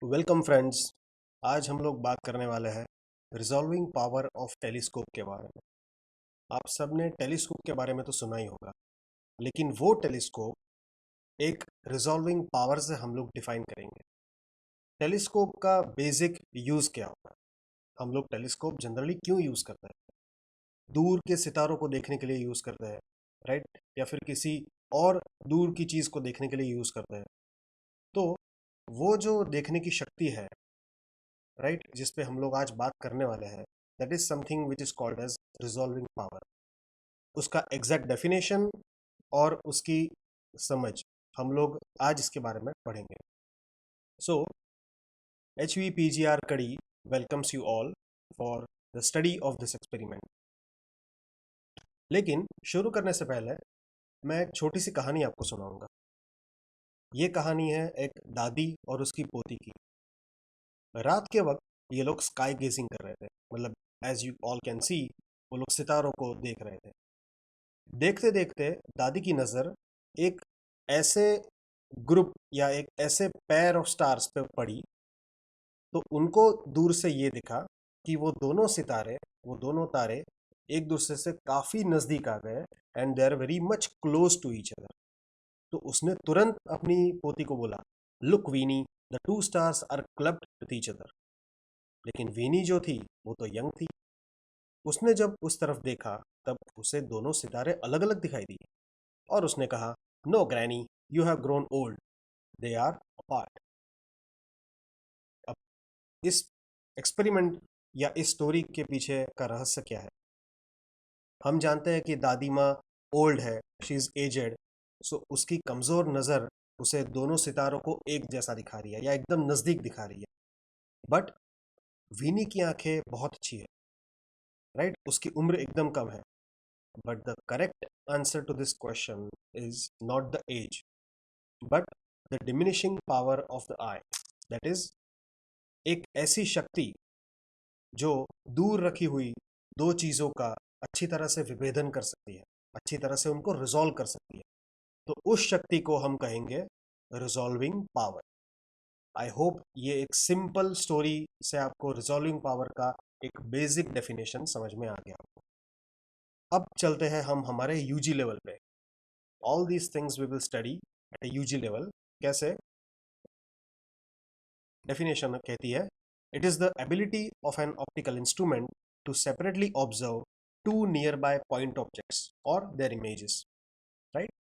Welcome friends. आज हम लोग बात करने वाले हैं रिजॉल्विंग पावर ऑफ टेलीस्कोप के बारे में। आप सब ने टेलीस्कोप के बारे में तो सुना ही होगा, लेकिन वो टेलीस्कोप एक रिजॉल्विंग पावर से हम लोग डिफाइन करेंगे। टेलीस्कोप का बेसिक यूज़ क्या होता है, हम लोग टेलीस्कोप जनरली क्यों यूज़ करते हैं? दूर के सितारों को देखने के लिए यूज़ करते हैं, राइट? या फिर किसी और दूर की चीज़ को देखने के लिए यूज़ करते हैं। तो वो जो देखने की शक्ति है, राइट, जिस पे हम लोग आज बात करने वाले हैं, that is something which is called as resolving power. उसका एग्जैक्ट डेफिनेशन और उसकी समझ हम लोग आज इसके बारे में पढ़ेंगे। सो HVPGR कड़ी welcomes you all for the study of this experiment. लेकिन शुरू करने से पहले मैं एक छोटी सी कहानी आपको सुनाऊंगा। ये कहानी है एक दादी और उसकी पोती की। रात के वक्त ये लोग स्काई गेजिंग कर रहे थे, मतलब as you all can see, वो लोग सितारों को देख रहे थे। देखते देखते दादी की नज़र एक ऐसे ग्रुप या एक ऐसे पेयर ऑफ स्टार्स पे पड़ी, तो उनको दूर से ये दिखा कि वो दोनों तारे एक दूसरे से काफ़ी नज़दीक आ गए and they are very much close to each other. तो उसने तुरंत अपनी पोती को बोला, look Winnie, the two stars are clubbed with each other. लेकिन वीनी जो थी वो तो यंग थी। उसने जब उस तरफ देखा तब उसे दोनों सितारे अलग अलग दिखाई दिए और उसने कहा, no granny, you have grown old, they are apart. अब इस एक्सपेरिमेंट या इस स्टोरी के पीछे का रहस्य क्या है? हम जानते हैं कि दादी माँ ओल्ड है, शी इज़ एजेड, सो उसकी कमज़ोर नज़र उसे दोनों सितारों को एक जैसा दिखा रही है या एकदम नज़दीक दिखा रही है। बट वीनी की आंखें बहुत अच्छी है, राइट? उसकी उम्र एकदम कम है। But the correct answer to this question is not the age, but the diminishing power of the eye. That is एक ऐसी शक्ति जो दूर रखी हुई दो चीज़ों का अच्छी तरह से विभेदन कर सकती है, अच्छी तरह से उनको रिजॉल्व कर सकती है। तो उस शक्ति को हम कहेंगे रिजॉल्विंग पावर। आई होप ये एक सिंपल स्टोरी से आपको रिजॉल्विंग पावर का एक बेसिक डेफिनेशन समझ में आ गया। अब चलते हैं हम हमारे यूजी लेवल पे। All these things we will study at a UG level. कैसे? डेफिनेशन कहती है, it is the ability of an optical instrument to separately observe two near by point objects और देयर इमेजेस। राइट?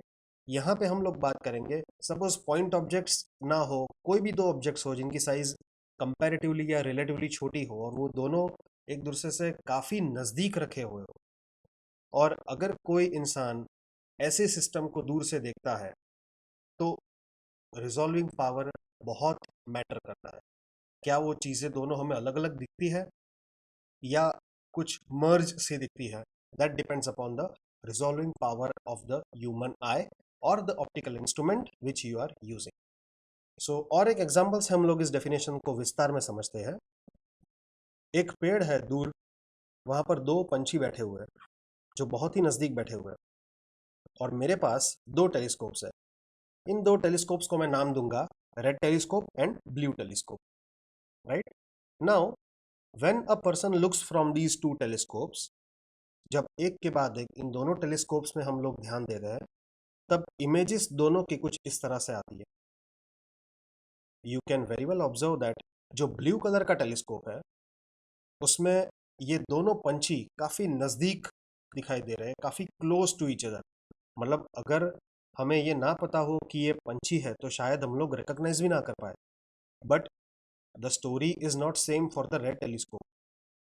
यहाँ पे हम लोग बात करेंगे, सपोज पॉइंट ऑब्जेक्ट्स ना हो, कोई भी दो ऑब्जेक्ट्स हो जिनकी साइज कंपैरेटिवली या रिलेटिवली छोटी हो और वो दोनों एक दूसरे से काफ़ी नज़दीक रखे हुए हो, और अगर कोई इंसान ऐसे सिस्टम को दूर से देखता है तो रिजॉल्विंग पावर बहुत मैटर करता है। क्या वो चीज़ें दोनों हमें अलग अलग दिखती है या कुछ मर्ज से दिखती है? That depends upon the resolving power of the human eye और the optical instrument which you are using. So और एक एग्जांपल से हम लोग इस डेफिनेशन को विस्तार में समझते हैं। एक पेड़ है दूर, वहां पर दो पंछी बैठे हुए हैं जो बहुत ही नज़दीक बैठे हुए हैं, और मेरे पास दो टेलीस्कोप्स है। इन दो टेलीस्कोप्स को मैं नाम दूंगा red telescope and blue telescope. Right now, when a person looks from these two telescopes, जब एक के बाद एक इन दोनों टेलीस्कोप्स में हम लोग ध्यान दे रहे हैं, तब इमेजेस दोनों की कुछ इस तरह से आती है। You can very well observe that जो ब्लू कलर का टेलीस्कोप है उसमें ये दोनों पंछी काफ़ी नज़दीक दिखाई दे रहे हैं, काफ़ी क्लोज टू ईच अदर। मतलब अगर हमें ये ना पता हो कि ये पंछी है तो शायद हम लोग रिकॉग्नाइज भी ना कर पाए। But the story is not same for the red telescope.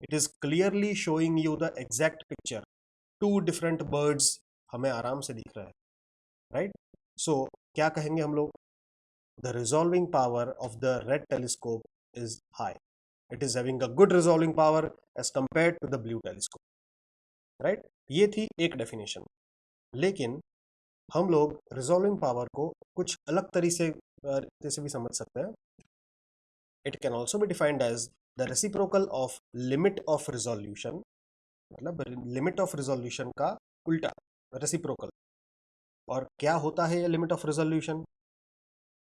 It is clearly showing you the exact picture. Two different birds हमें आराम से दिख रहे हैं, राइट? सो क्या कहेंगे हम लोग? The resolving power of the red telescope is high. It is having a good resolving power as compared to the blue telescope. Right? ये थी एक डेफिनेशन। लेकिन हम लोग रिजॉल्विंग पावर को कुछ अलग तरीके से भी समझ सकते हैं। It can also be defined as the reciprocal of limit of resolution. मतलब लिमिट ऑफ रिजोल्यूशन का उल्टा, रेसिप्रोकल। और क्या होता है ये limit of resolution?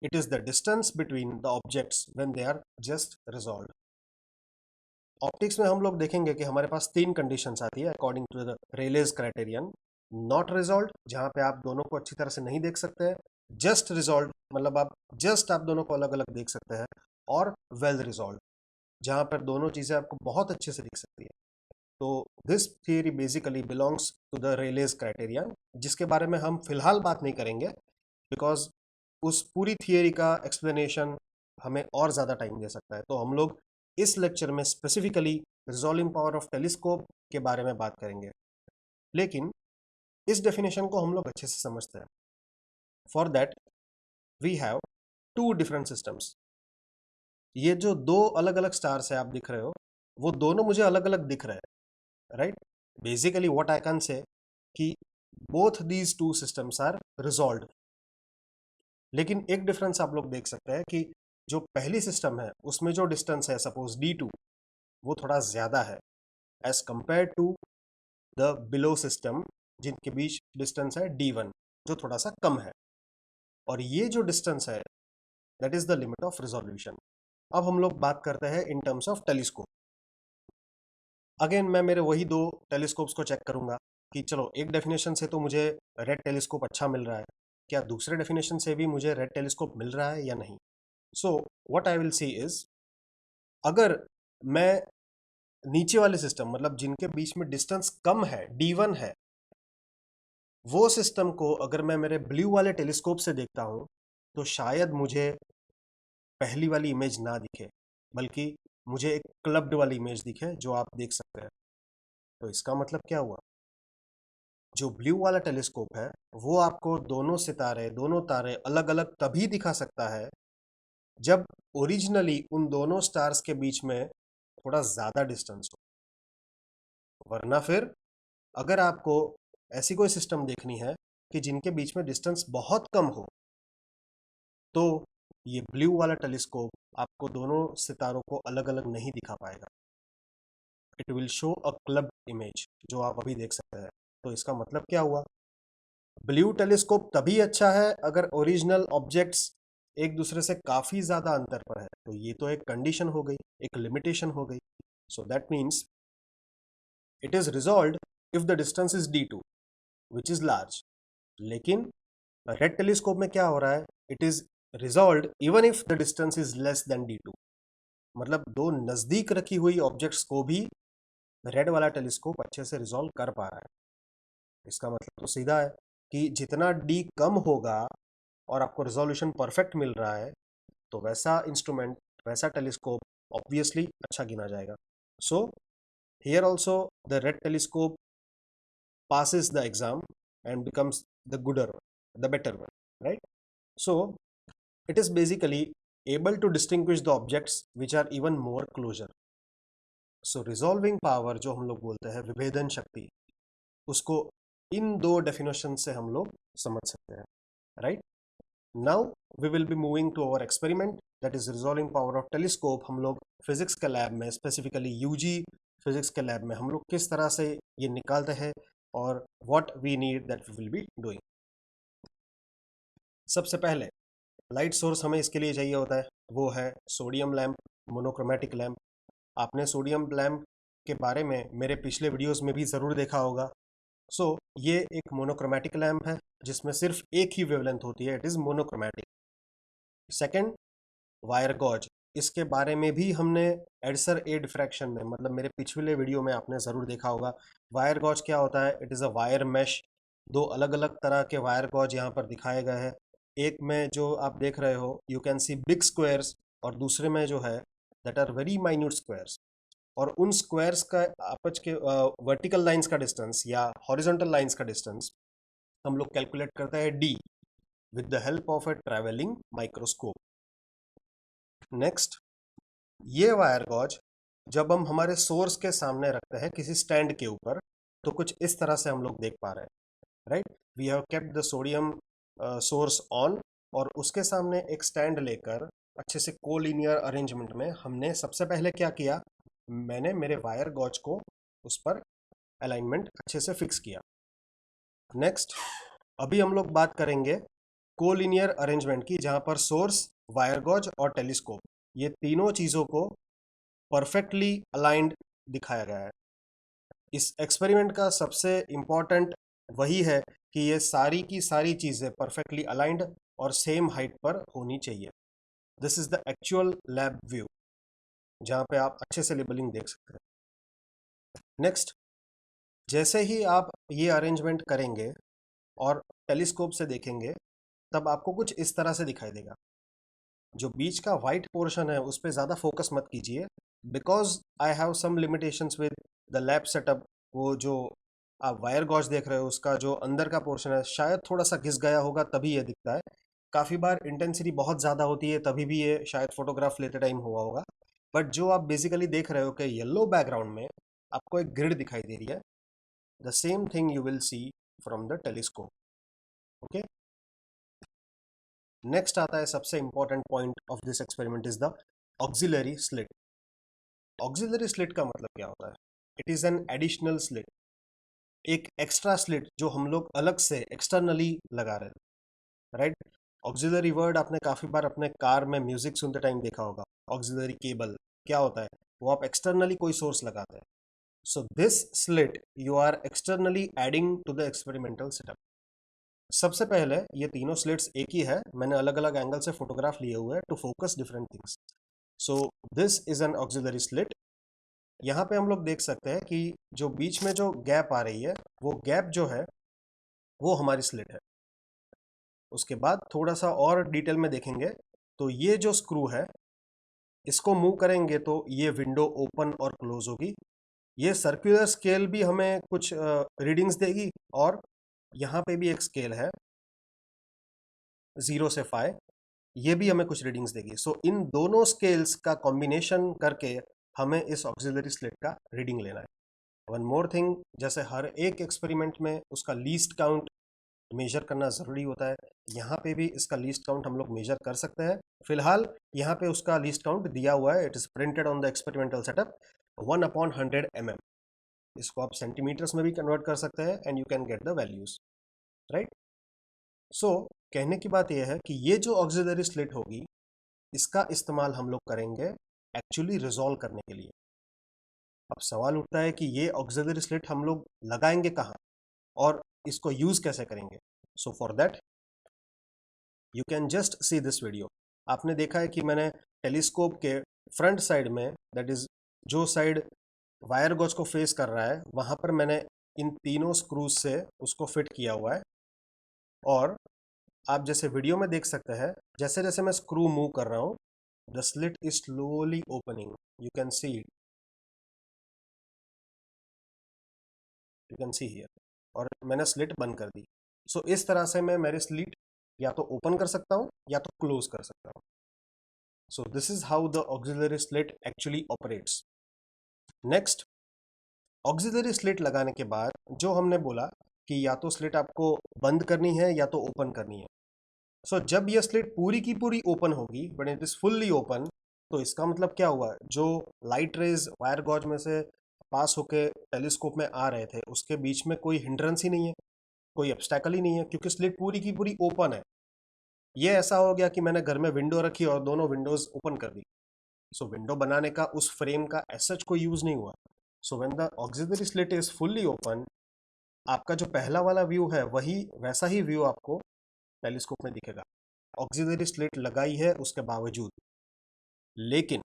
It is the distance between the objects when they are just resolved. Optics में हम लोग देखेंगे कि हमारे पास तीन कंडीशंस आती है according to the Rayleigh criterion. Not resolve, जहां पे आप दोनों को अच्छी तरह से नहीं देख सकते हैं. जस्ट रिजॉल्व, मतलब आप दोनों को अलग अलग देख सकते हैं. और वेल रिजॉल्व, जहां पर दोनों चीजें आपको बहुत अच्छे से दिख सकती है. तो this theory basically belongs to the Rayleigh criterion, जिसके बारे में हम फिलहाल बात नहीं करेंगे बिकॉज उस पूरी थियरी का एक्सप्लेनेशन हमें और ज़्यादा टाइम दे सकता है. तो हम लोग इस लेक्चर में specifically resolving power of telescope के बारे में बात करेंगे. लेकिन इस डेफिनेशन को हम लोग अच्छे से समझते हैं. For that we have two different systems. ये जो दो अलग अलग स्टार्स है आप दिख रहे हो, वो दोनों मुझे अलग अलग दिख रहे हैं, right. Basically what I can say कि both these two systems are resolved. लेकिन एक डिफरेंस आप लोग देख सकते हैं कि जो पहली सिस्टम है उसमें जो डिस्टेंस है सपोज D2, वो थोड़ा ज़्यादा है as compare to the below system जिनके बीच डिस्टेंस है D1, जो थोड़ा सा कम है. और ये जो डिस्टेंस है that is the limit of resolution. अब हम लोग बात करते हैं in terms of telescope. Again मैं मेरे वही दो टेलीस्कोप्स को चेक करूंगा कि चलो एक डेफिनेशन से तो मुझे रेड टेलीस्कोप अच्छा मिल रहा है, क्या दूसरे डेफिनेशन से भी मुझे रेड टेलीस्कोप मिल रहा है या नहीं. So what I will see is, अगर मैं नीचे वाले सिस्टम मतलब जिनके बीच में डिस्टेंस कम है D1 है, वो सिस्टम को अगर मैं मेरे ब्लू वाले टेलीस्कोप से देखता हूं तो शायद मुझे पहली वाली इमेज ना दिखे, बल्कि मुझे एक क्लब्ड वाली इमेज दिखे जो आप देख सकते हैं. तो इसका मतलब क्या हुआ, जो ब्लू वाला टेलीस्कोप है वो आपको दोनों तारे अलग अलग तभी दिखा सकता है जब ओरिजिनली उन दोनों स्टार्स के बीच में थोड़ा ज़्यादा डिस्टेंस हो. वरना फिर अगर आपको ऐसी कोई सिस्टम देखनी है कि जिनके बीच में डिस्टेंस बहुत कम हो, तो ये ब्लू वाला टेलीस्कोप आपको दोनों सितारों को अलग अलग नहीं दिखा पाएगा. It will show a club image जो आप अभी देख सकते हैं. तो इसका मतलब क्या हुआ, ब्लू टेलीस्कोप तभी अच्छा है अगर ओरिजिनल ऑब्जेक्ट्स एक दूसरे से काफ़ी ज़्यादा अंतर पर है. तो ये तो एक कंडीशन हो गई, एक लिमिटेशन हो गई. So that means it is resolved if the distance is D2 which is large. लेकिन रेड टेलीस्कोप में क्या हो रहा है, it is resolved even if the distance is less than D2. मतलब दो नज़दीक रखी हुई ऑब्जेक्ट्स को भी रेड वाला टेलीस्कोप अच्छे से रिजॉल्व कर पा रहा है. इसका मतलब तो सीधा है कि जितना D कम होगा और आपको रिजोल्यूशन परफेक्ट मिल रहा है, तो वैसा इंस्ट्रूमेंट, वैसा टेलीस्कोप ऑब्वियसली अच्छा गिना जाएगा. So here also the red telescope passes the exam and becomes the gooder one, the better one, right? So it is basically able to distinguish the objects which are even more closer. So resolving power जो हम लोग बोलते हैं विभेदन शक्ति, उसको इन दो definition से हम लोग समझ सकते हैं, right. Now we will be moving to our experiment that is resolving power of telescope. हम लोग फिजिक्स के लैब में, स्पेसिफिकली यूजी फिजिक्स के लैब में हम लोग किस तरह से ये निकालते हैं और what we need that we will be doing. सबसे पहले लाइट सोर्स हमें इसके लिए चाहिए होता है, वो है सोडियम लैम्प, मोनोक्रोमेटिक लैम्प. आपने सोडियम लैम्प के बारे में मेरे पिछले वीडियोस में भी ज़रूर देखा होगा. सो ये एक मोनोक्रोमेटिक लैम्प है जिसमें सिर्फ एक ही वेवलेंथ होती है, it is monochromatic. Second, wire gauge, इसके बारे में भी हमने एडसर ए डिफ्रैक्शन में, मतलब मेरे पिछले वीडियो में आपने ज़रूर देखा होगा. वायर गॉज क्या होता है, it is a wire mesh. दो अलग अलग तरह के वायर गॉज यहाँ पर दिखाए गए हैं. एक में जो आप देख रहे हो you can see big squares, और दूसरे में जो है that are very minute squares. और उन स्क्वायर्स का आपस के वर्टिकल लाइंस का डिस्टेंस या हॉरिजॉन्टल लाइंस का डिस्टेंस हम लोग कैलकुलेट करते हैं D with the help of a travelling microscope. Next, ये वायर गॉज जब हम हमारे सोर्स के सामने रखते हैं किसी स्टैंड के ऊपर, तो कुछ इस तरह से हम लोग देख पा रहे हैं, right. We have kept the sodium source on, और उसके सामने एक स्टैंड लेकर अच्छे से कोलिनियर अरेंजमेंट में हमने सबसे पहले क्या किया, मैंने मेरे वायर गॉज को उस पर अलाइनमेंट अच्छे से फिक्स किया. नेक्स्ट, अभी हम लोग बात करेंगे कोलिनियर अरेंजमेंट की, जहां पर सोर्स, वायर गॉज और टेलीस्कोप, ये तीनों चीजों को परफेक्टली अलाइंड दिखाया गया है। इस एक्सपेरिमेंट का सबसे इंपॉर्टेंट वही है कि ये सारी की सारी चीजें परफेक्टली अलाइंड और सेम हाइट पर होनी चाहिए। This is the actual lab view, जहां पे आप अच्छे से लेबलिंग देख सकते हैं। नेक्स्ट, जैसे ही आप ये अरेंजमेंट करेंगे और टेलीस्कोप से देखेंगे, तब आपको कुछ इस तरह से दिखाई देगा। जो बीच का वाइट पोर्शन है उस पर ज़्यादा फोकस मत कीजिए, because I have some limitations with the lab setup. वो जो आप वायर गॉज देख रहे हो उसका जो अंदर का पोर्शन है शायद थोड़ा सा घिस गया होगा, तभी ये दिखता है। काफ़ी बार इंटेंसिटी बहुत ज़्यादा होती है, तभी भी ये शायद फोटोग्राफ लेते टाइम हुआ होगा। बट जो आप बेसिकली देख रहे हो कि येलो बैकग्राउंड में आपको एक ग्रिड दिखाई दे रही है, the same thing you will see from the telescope. Okay, next आता है सबसे important point of this experiment is the auxiliary slit. Auxiliary slit का मतलब क्या होता है? It is an additional slit, एक एक्स्ट्रा स्लिट जो हम लोग अलग से एक्सटर्नली लगा रहे हैं, राइट? ऑक्सिलरी वर्ड आपने काफी बार अपने कार में म्यूजिक सुनते टाइम देखा होगा। ऑक्सिलरी केबल क्या होता है? वो आप एक्सटर्नली कोई सोर्स लगाते हैं। So this slit you are externally adding to the experimental setup. सबसे पहले ये तीनों स्लिट्स एक ही है, मैंने अलग अलग एंगल से फोटोग्राफ लिए हुए हैं to focus different things. So this is an auxiliary slit. यहाँ पे हम लोग देख सकते हैं कि जो बीच में जो गैप आ रही है, वो गैप जो है वो हमारी स्लिट है। उसके बाद थोड़ा सा और डिटेल में देखेंगे तो ये जो स्क्रू है, इसको मूव करेंगे तो ये विंडो ओपन और क्लोज होगी। ये सर्कुलर स्केल भी हमें कुछ रीडिंग्स देगी, और यहाँ पे भी एक स्केल है 0 से 5, ये भी हमें कुछ रीडिंग्स देगी। सो इन दोनों स्केल्स का कॉम्बिनेशन करके हमें इस ऑक्सिलरी स्लिट का रीडिंग लेना है। वन मोर थिंग, जैसे हर एक एक्सपेरिमेंट में उसका लीस्ट काउंट मेजर करना ज़रूरी होता है, यहाँ पे भी इसका लीस्ट काउंट हम लोग मेजर कर सकते हैं। फिलहाल यहाँ पे उसका लीस्ट काउंट दिया हुआ है, it is printed on the experimental setup 1/100 mm। इसको आप सेंटीमीटर्स में भी कन्वर्ट कर सकते हैं and you can get the values, right? So कहने की बात यह है कि ये जो ऑक्सिलरी स्लिट होगी, इसका इस्तेमाल हम लोग करेंगे एक्चुअली रिजॉल्व करने के लिए। अब सवाल उठता है कि ये ऑक्सिलरी स्लिट हम लोग लगाएंगे कहाँ और इसको यूज कैसे करेंगे। So for that you can just see this video. आपने देखा है कि मैंने टेलीस्कोप के फ्रंट साइड में, दैट इज जो साइड वायर गॉज को फेस कर रहा है, वहां पर मैंने इन तीनों स्क्रूज से उसको फिट किया हुआ है। और आप जैसे वीडियो में देख सकते हैं, जैसे जैसे मैं स्क्रू मूव कर रहा हूँ, the slit is slowly opening, you can see it, you can see here. और मैंने स्लिट बंद कर दी। सो इस तरह से मैं मेरी स्लिट या तो ओपन कर सकता हूँ या तो क्लोज कर सकता हूँ। सो this is how the auxiliary slit actually operates. Next, auxiliary slit लगाने के बाद जो हमने बोला कि या तो स्लिट आपको बंद करनी है या तो ओपन करनी है। सो जब यह स्लिट पूरी की पूरी ओपन होगी, but it is fully open, तो इसका मतलब क्या हुआ? जो लाइट रेज वायर गॉज में से पास होके टेलीस्कोप में आ रहे थे, उसके बीच में कोई हिंड्रेंस ही नहीं है, कोई ऑब्स्टेकल ही नहीं है, क्योंकि स्लिट पूरी की पूरी ओपन है। ये ऐसा हो गया कि मैंने घर में विंडो रखी और दोनों विंडोज ओपन कर दी। सो विंडो बनाने का उस फ्रेम का एज सच कोई यूज नहीं हुआ। So when the auxiliary slit is fully open, आपका जो पहला वाला व्यू है वही वैसा ही व्यू आपको टेलीस्कोप में दिखेगा, ऑक्सिलरी स्लिट लगाई है उसके बावजूद। लेकिन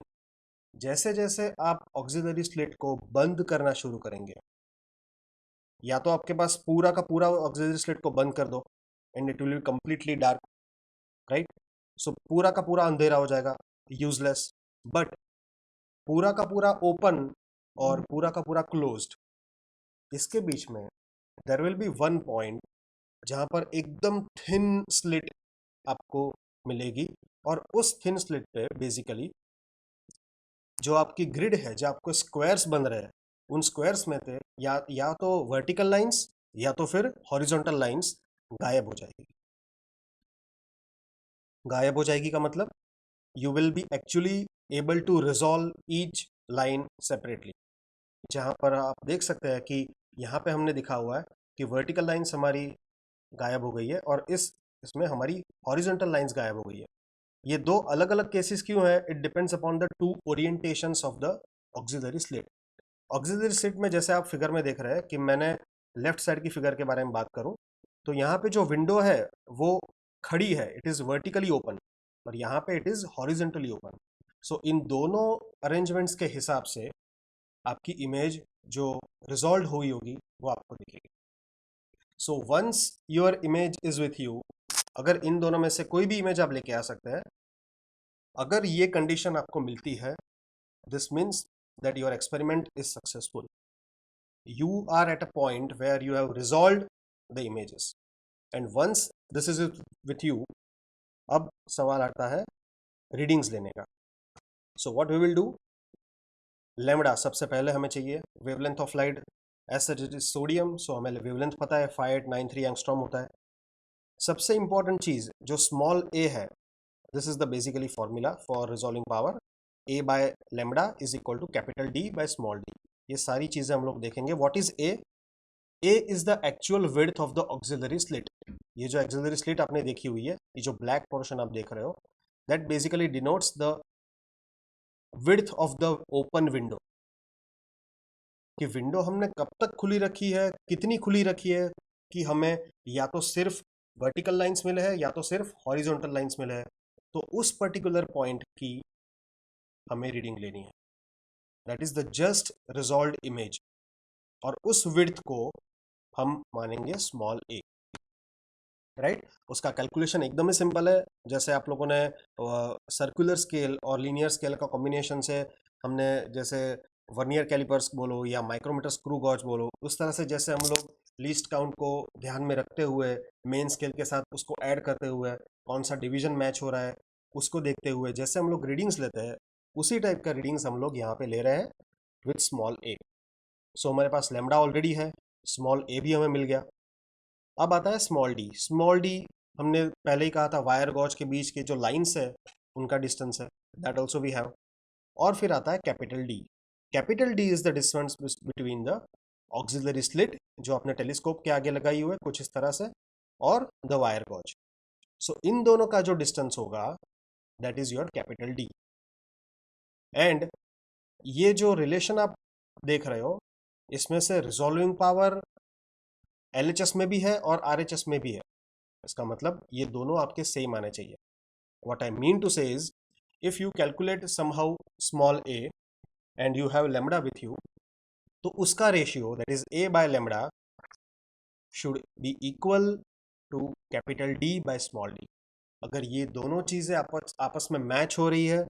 जैसे जैसे आप ऑक्सिलरी स्लिट को बंद करना शुरू करेंगे, या तो आपके पास पूरा का पूरा ऑक्सिलरी स्लिट को बंद कर दो and it will be completely dark, right? So पूरा का पूरा अंधेरा हो जाएगा, यूजलेस। बट पूरा का पूरा ओपन और पूरा का पूरा क्लोज्ड, इसके बीच में there will be one point जहां पर एकदम थिन स्लिट आपको मिलेगी। और उस थिन स्लिट पे बेसिकली जो आपकी ग्रिड है, जो आपको स्क्वायर्स बन रहे हैं, उन स्क्वायर्स में थे या तो वर्टिकल लाइंस या तो फिर हॉरिजॉन्टल लाइंस गायब हो जाएगी। गायब हो जाएगी का मतलब you will be actually able to resolve each line separately. जहां पर आप देख सकते हैं कि यहाँ पे हमने दिखा हुआ है कि वर्टिकल लाइंस हमारी गायब हो गई है, और इस इसमें हमारी हॉरिजॉन्टल लाइंस गायब हो गई है। ये दो अलग अलग केसेस क्यों है? It depends upon the two orientations of the auxiliary slit. Auxiliary slit में जैसे आप फिगर में देख रहे हैं कि मैंने लेफ्ट साइड की फिगर के बारे में बात करूं तो यहाँ पे जो विंडो है वो खड़ी है, इट इज वर्टिकली ओपन, और यहाँ पे इट इज हॉरिजेंटली ओपन। सो इन दोनों अरेंजमेंट्स के हिसाब से आपकी इमेज जो रिजॉल्व हुई होगी वो आपको दिखेगी। So once your image is with you, अगर इन दोनों में से कोई भी इमेज आप लेके आ सकते हैं, अगर ये कंडीशन आपको मिलती है, this means that your experiment is successful. You are at a point where you have resolved the images, and once this is with you, अब सवाल आता है रीडिंग्स लेने का। So what we will do, lambda सबसे पहले हमें चाहिए, wavelength of light as such it is sodium, so हमें वेवलेंथ पता है 5893 एंगस्ट्रॉम होता है। सबसे इंपॉर्टेंट चीज जो स्मॉल ए है, this is the basically formula for resolving power, a by lambda is equal to capital D by small d. ये सारी चीजें हम लोग देखेंगे। What is a? A is the actual width of the auxiliary slit। ये जो auxiliary slit आपने देखी हुई है, ये जो ब्लैक पोर्शन आप देख रहे हो, that basically denotes the width of the open window। कि विंडो हमने कब तक खुली रखी है, कितनी खुली रखी है, कि हमें या तो सिर्फ वर्टिकल लाइंस मिले हैं या तो सिर्फ हॉरिजॉन्टल लाइंस मिले हैं, तो उस पर्टिकुलर पॉइंट की हमें रीडिंग लेनी है। That is the just resolved image, और उस विड्थ को हम मानेंगे स्मॉल ए, राइट। उसका कैलकुलेशन एकदम ही सिंपल है। जैसे आप लोगों ने सर्कुलर स्केल और लीनियर स्केल का कॉम्बिनेशन से हमने, जैसे वर्नियर कैलिपर्स बोलो या माइक्रोमीटर स्क्रू गॉज बोलो, उस तरह से जैसे हम लोग लीस्ट काउंट को ध्यान में रखते हुए मेन स्केल के साथ उसको ऐड करते हुए कौन सा डिवीजन मैच हो रहा है उसको देखते हुए जैसे हम लोग रीडिंग्स लेते हैं, उसी टाइप का रीडिंग्स हम लोग यहाँ पे ले रहे हैं विथ स्मॉल ए। सो हमारे पास लैम्बडा ऑलरेडी है, स्मॉल ए भी हमें मिल गया। अब आता है स्मॉल डी। स्मॉल डी हमने पहले ही कहा था, वायर गॉज के बीच के जो लाइंस है उनका डिस्टेंस है, दैट ऑल्सो वी हैव। और फिर आता है capital D. Capital D is the distance between the auxiliary slit जो अपने टेलीस्कोप के आगे लगाई हुई है कुछ इस तरह से, और द वायर गॉज। सो इन दोनों का जो डिस्टेंस होगा that is your capital D. And ये जो रिलेशन आप देख रहे हो, इसमें से रिजॉल्विंग पावर LHS में भी है और RHS में भी है। इसका मतलब ये दोनों आपके सेम आने चाहिए। What I mean to say is, if you calculate somehow small a and you have lambda with you, तो उसका ratio that is a by lambda should be equal to capital D by small d। अगर ये दोनों चीजें आपस में match हो रही है,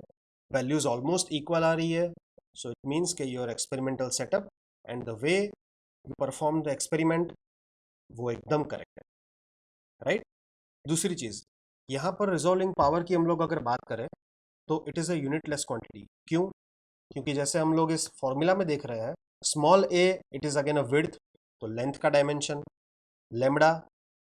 वैल्यूज ऑलमोस्ट इक्वल आ रही है, so it means कि your experimental setup and the way you perform the experiment वो एकदम करेक्ट है, राइट। दूसरी चीज, यहाँ पर रिजॉल्विंग पावर की हम लोग अगर बात करें तो it is a unitless quantity. क्यों? क्योंकि जैसे हम लोग इस फॉर्मूला में देख रहे हैं, small A it is again a width, तो लेंथ का dimension, lambda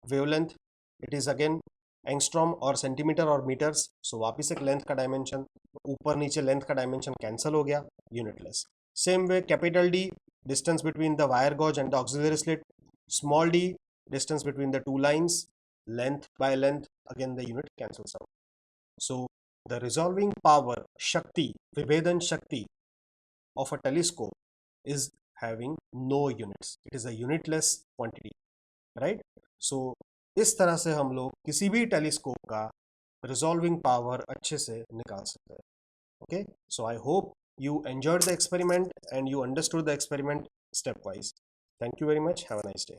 wavelength it is again angstrom और सेंटीमीटर और मीटर्स, सो वापिस एक लेंथ का डायमेंशन, ऊपर नीचे लेंथ का डायमेंशन कैंसिल हो गया, unitless. Same way capital D, distance between the wire gauge and the auxiliary slit, small d, distance between the two lines, length by length, again the unit cancels out. So the resolving power, shakti, vibhedan shakti of a telescope is having no units, it is a unitless quantity, right? So इस तरह से हम लोग किसी भी telescope का resolving power अच्छे से निकाल सकते हैं। Okay, so I hope you enjoyed the experiment and you understood the experiment stepwise. Thank you very much. Have a nice day.